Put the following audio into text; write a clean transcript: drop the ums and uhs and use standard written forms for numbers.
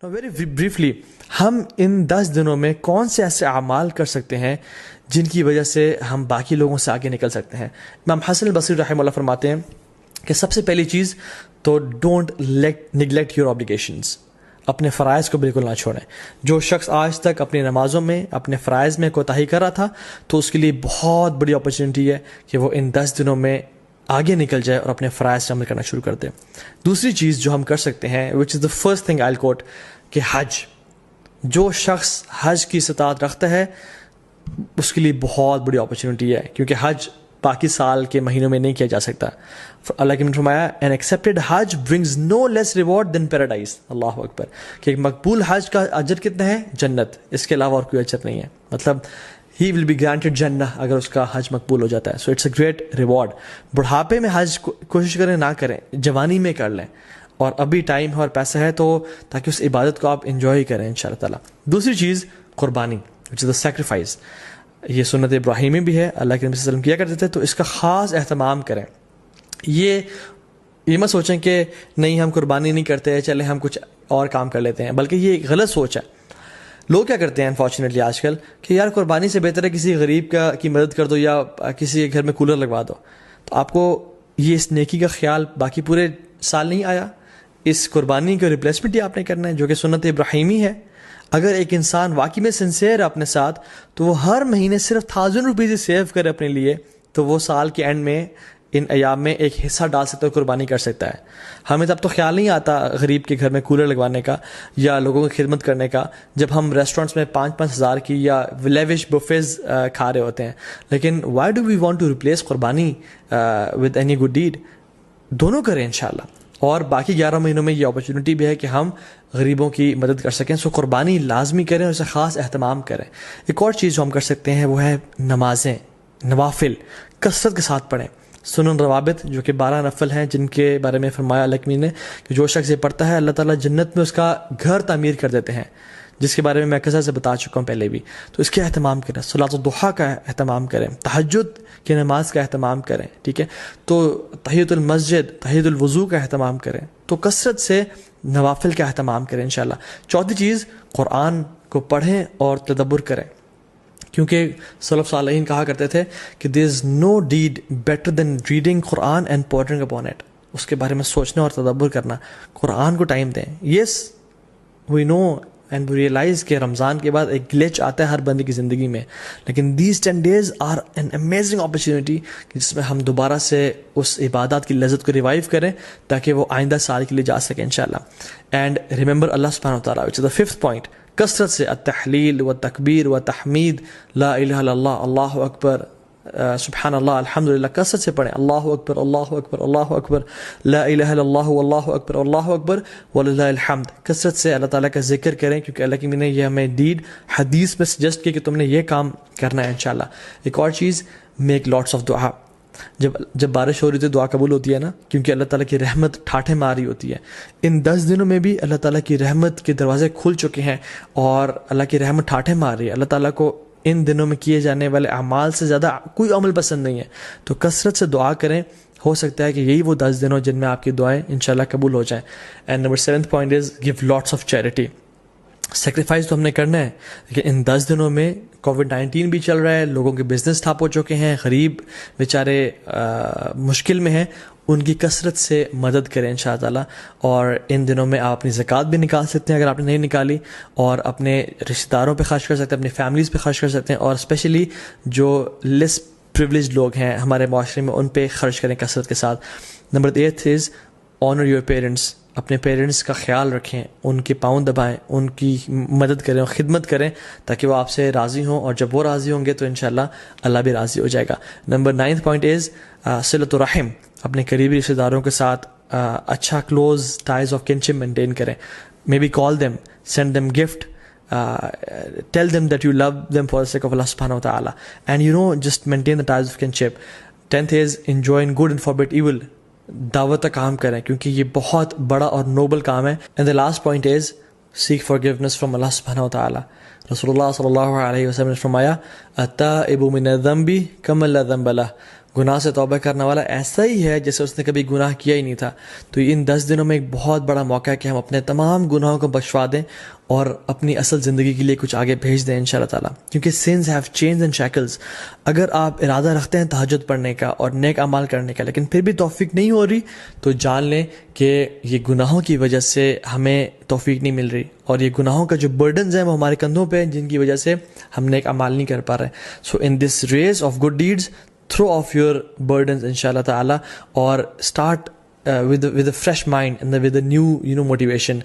Very briefly ہم ان 10 دنوں میں کون سے ایسے اعمال کر سکتے ہیں جن کی وجہ سے ہم باقی لوگوں سے آگے نکل سکتے ہیں؟ امام حسن البصری رحمہ اللہ فرماتے ہیں کہ سب سے پہلی چیز تو ڈونٹ نگلیکٹ یور آبلیگیشنز، اپنے فرائض کو بالکل نہ چھوڑیں۔ جو شخص آج تک اپنی نمازوں میں اپنے فرائض میں کوتاہی کر رہا تھا تو اس کے لیے بہت بڑی اپرچونٹی ہے کہ وہ ان 10 دنوں میں آگے نکل جائے اور اپنے فرائض سے عمل کرنا شروع کر دے۔ دوسری چیز جو ہم کر سکتے ہیں وچ از دا فرسٹ تھنگ آئی کوٹ، کہ حج، جو شخص حج کی استطاعت رکھتا ہے اس کے لیے بہت بڑی اپرچونٹی ہے، کیونکہ حج باقی سال کے مہینوں میں نہیں کیا جا سکتا۔ اللہ کے نے فرمایا an accepted Hajj brings no less reward than paradise، اللہ اکبر، کہ ایک مقبول حج کا اجر کتنا ہے؟ جنت، اس کے علاوہ اور کوئی اجر نہیں ہے، مطلب he will be granted جنہ اگر اس کا حج مقبول ہو جاتا ہے۔ so it's a great reward۔ بڑھاپے میں حج کوشش کریں نہ کریں، جوانی میں کر لیں، اور ابھی ٹائم ہے اور پیسہ ہے تو تاکہ اس عبادت کو آپ انجوائے کریں انشاءاللہ تعالیٰ۔ دوسری چیز قربانی، which is the sacrifice، یہ سنت ابراہیمی بھی ہے، اللہ کے نبی صلی اللہ علیہ وسلم کیا کرتے تھے، تو اس کا خاص اہتمام کریں۔ یہ مت سوچیں کہ نہیں ہم قربانی نہیں کرتے، چلیں ہم کچھ اور کام کر لیتے ہیں، بلکہ یہ ایک غلط سوچ ہے۔ لوگ کیا کرتے ہیں انفارچونیٹلی آج کل کہ یار قربانی سے بہتر ہے کسی غریب کی مدد کر دو یا کسی کے گھر میں کولر لگوا دو، تو آپ کو یہ اس نیکی کا خیال باقی پورے سال نہیں آیا، اس قربانی کا ریپلیسمنٹ ہی آپ نے کرنا ہے جو کہ سنت ابراہیمی ہے۔ اگر ایک انسان واقعی میں سنسیئر ہے اپنے ساتھ تو وہ ہر مہینے صرف 1000 روپیز سیو کرے اپنے لیے، تو وہ سال کے اینڈ میں ان ایام میں ایک حصہ ڈال سکتا ہے، قربانی کر سکتا ہے۔ ہمیں تب تو خیال نہیں آتا غریب کے گھر میں کولر لگوانے کا یا لوگوں کی خدمت کرنے کا جب ہم ریسٹورینٹس میں 5-5 ہزار کی یا لیوش بفیز کھا رہے ہوتے ہیں، لیکن why do we want to replace قربانی ود اینی گڈ ڈیڈ؟ دونوں کریں انشاءاللہ، اور باقی 11 مہینوں میں یہ اپرچونٹی بھی ہے کہ ہم غریبوں کی مدد کر سکیں۔ سو قربانی لازمی کریں اور اسے خاص اہتمام کریں۔ ایک اور چیز جو ہم کر سکتے ہیں وہ ہے نمازیں، نوافل کثرت کے ساتھ پڑھیں۔ سنن روابط جو کہ 12 نفل ہیں، جن کے بارے میں فرمایا اللہ نے کہ جو شخص یہ پڑھتا ہے اللہ تعالیٰ جنت میں اس کا گھر تعمیر کر دیتے ہیں، جس کے بارے میں کثرت سے بتا چکا ہوں پہلے بھی۔ تو اس کے اہتمام کریں، صلاۃ الضحیٰ کا اہتمام کریں، تہجد کی نماز کا اہتمام کریں، ٹھیک ہے، تو تحیۃ المسجد، تحیۃ الوضو کا اہتمام کریں، تو کثرت سے نوافل کا اہتمام کریں انشاءاللہ۔ چوتھی چیز، قرآن کو پڑھیں اور تدبر کریں، کیونکہ سلف صالحین کہا کرتے تھے کہ there is no deed better than reading Quran and pondering upon it، اس کے بارے میں سوچنا اور تدبر کرنا۔ قرآن کو ٹائم دیں۔ yes we know and we realize کہ رمضان کے بعد ایک گلیچ آتا ہے ہر بندے کی زندگی میں، لیکن these 10 days are an amazing opportunity جس میں ہم دوبارہ سے اس عبادات کی لذت کو ریوائیو کریں تاکہ وہ آئندہ سال کے لیے جا سکیں انشاءاللہ۔ اینڈ ریممبر اللہ سبحانہ وتعالیٰ، which is the 5th point، کثرت سے التحلیل و تکبیر و تحمید، لا الہ الا اللہ، اللہ اکبر، سبحان اللہ، الحمدللہ، کثرت سے پڑھیں، اللہ اکبر اللہ اکبر اللہ اکبر، لا الہ الا اللہ اللہ اکبر اللہ اکبر وللہ الحمد۔ کثرت سے اللہ تعالیٰ کا ذکر کریں، کیونکہ اللہ کی نے یہ ہمیں ڈیڈ حدیث میں سجیسٹ کیا کہ تم نے یہ کام کرنا ہے انشاءاللہ۔ ایک اور چیز، میک لاٹس آف دعا۔ جب بارش ہو رہی ہوتی ہے دعا قبول ہوتی ہے نا، کیونکہ اللہ تعالیٰ کی رحمت ٹھاٹھے مار رہی ہوتی ہے۔ ان 10 دنوں میں بھی اللہ تعالیٰ کی رحمت کے دروازے کھل چکے ہیں اور اللہ کی رحمت ٹھاٹھے مار رہی ہے۔ اللہ تعالیٰ کو ان دنوں میں کیے جانے والے اعمال سے زیادہ کوئی عمل پسند نہیں ہے، تو کثرت سے دعا کریں، ہو سکتا ہے کہ یہی وہ 10 دنوں جن میں آپ کی دعائیں انشاءاللہ قبول ہو جائیں۔ And number 7th point is give lots of charity. Sacrifice تو ہم نے کرنا ہے، لیکن ان 10 دنوں میں کووڈ-19 بھی چل رہا ہے، لوگوں کے بزنس ٹھپ ہو چکے ہیں، غریب بیچارے مشکل میں ہیں، ان کی کثرت سے مدد کریں انشاء اللہ۔ اور ان دنوں میں آپ اپنی زکوٰۃ بھی نکال سکتے ہیں اگر آپ نے نہیں نکالی، اور اپنے رشتہ داروں پہ خرچ کر سکتے ہیں، اپنی فیملیز پہ خرچ کر سکتے ہیں، اور اسپیشلی جو لیس پریولیج لوگ ہیں ہمارے معاشرے میں ان پہ خرچ کریں کثرت کے ساتھ۔ Number 8 is owner your parents. اپنے پیرنٹس کا خیال رکھیں، ان کے پاؤں دبائیں، ان کی مدد کریں اور خدمت کریں تاکہ وہ آپ سے راضی ہوں، اور جب وہ راضی ہوں گے تو انشاءاللہ اللہ بھی راضی ہو جائے گا۔ Number 9th point is صلۃ الرحم۔ اپنے قریبی رشتہ داروں کے ساتھ اچھا close ties of kinship maintain کریں، maybe call them, send them gift, tell them that you love them for the sake of Allah subhanahu wa ta'ala, and just maintain the ties of kinship. 10th is enjoy good and forbid evil. دعوت کا کام کریں کیونکہ یہ بہت بڑا اور Nobel کام ہے۔ and the last point is seek forgiveness from Allah subhanahu wa ta'ala. رسول اللہ صلی اللہ علیہ وسلم نے فرمایا التائب من الذنب کمن لا ذنب له، گناہ سے توبہ کرنے والا ایسا ہی ہے جیسے اس نے کبھی گناہ کیا ہی نہیں تھا. تو ان 10 دنوں میں ایک بہت بڑا موقع ہے کہ ہم اپنے تمام گناہوں کو بخشوا دیں اور اپنی اصل زندگی کے لیے کچھ آگے بھیج دیں انشاءاللہ تعالیٰ. کیونکہ sins have chains and shackles. اگر آپ ارادہ رکھتے ہیں تہجد پڑھنے کا اور نیک اعمال کرنے کا لیکن پھر بھی توفیق نہیں ہو رہی تو جان لیں کہ یہ گناہوں کی وجہ سے ہمیں توفیق نہیں مل رہی, اور یہ گناہوں کا جو برڈنز ہیں وہ ہمارے کندھوں پہ ہیں جن کی وجہ سے ہم نیک اعمال نہیں کر پا رہے. So in this race of good deeds throw off your burdens inshallah ta'ala, or start with a fresh mind and with a new motivation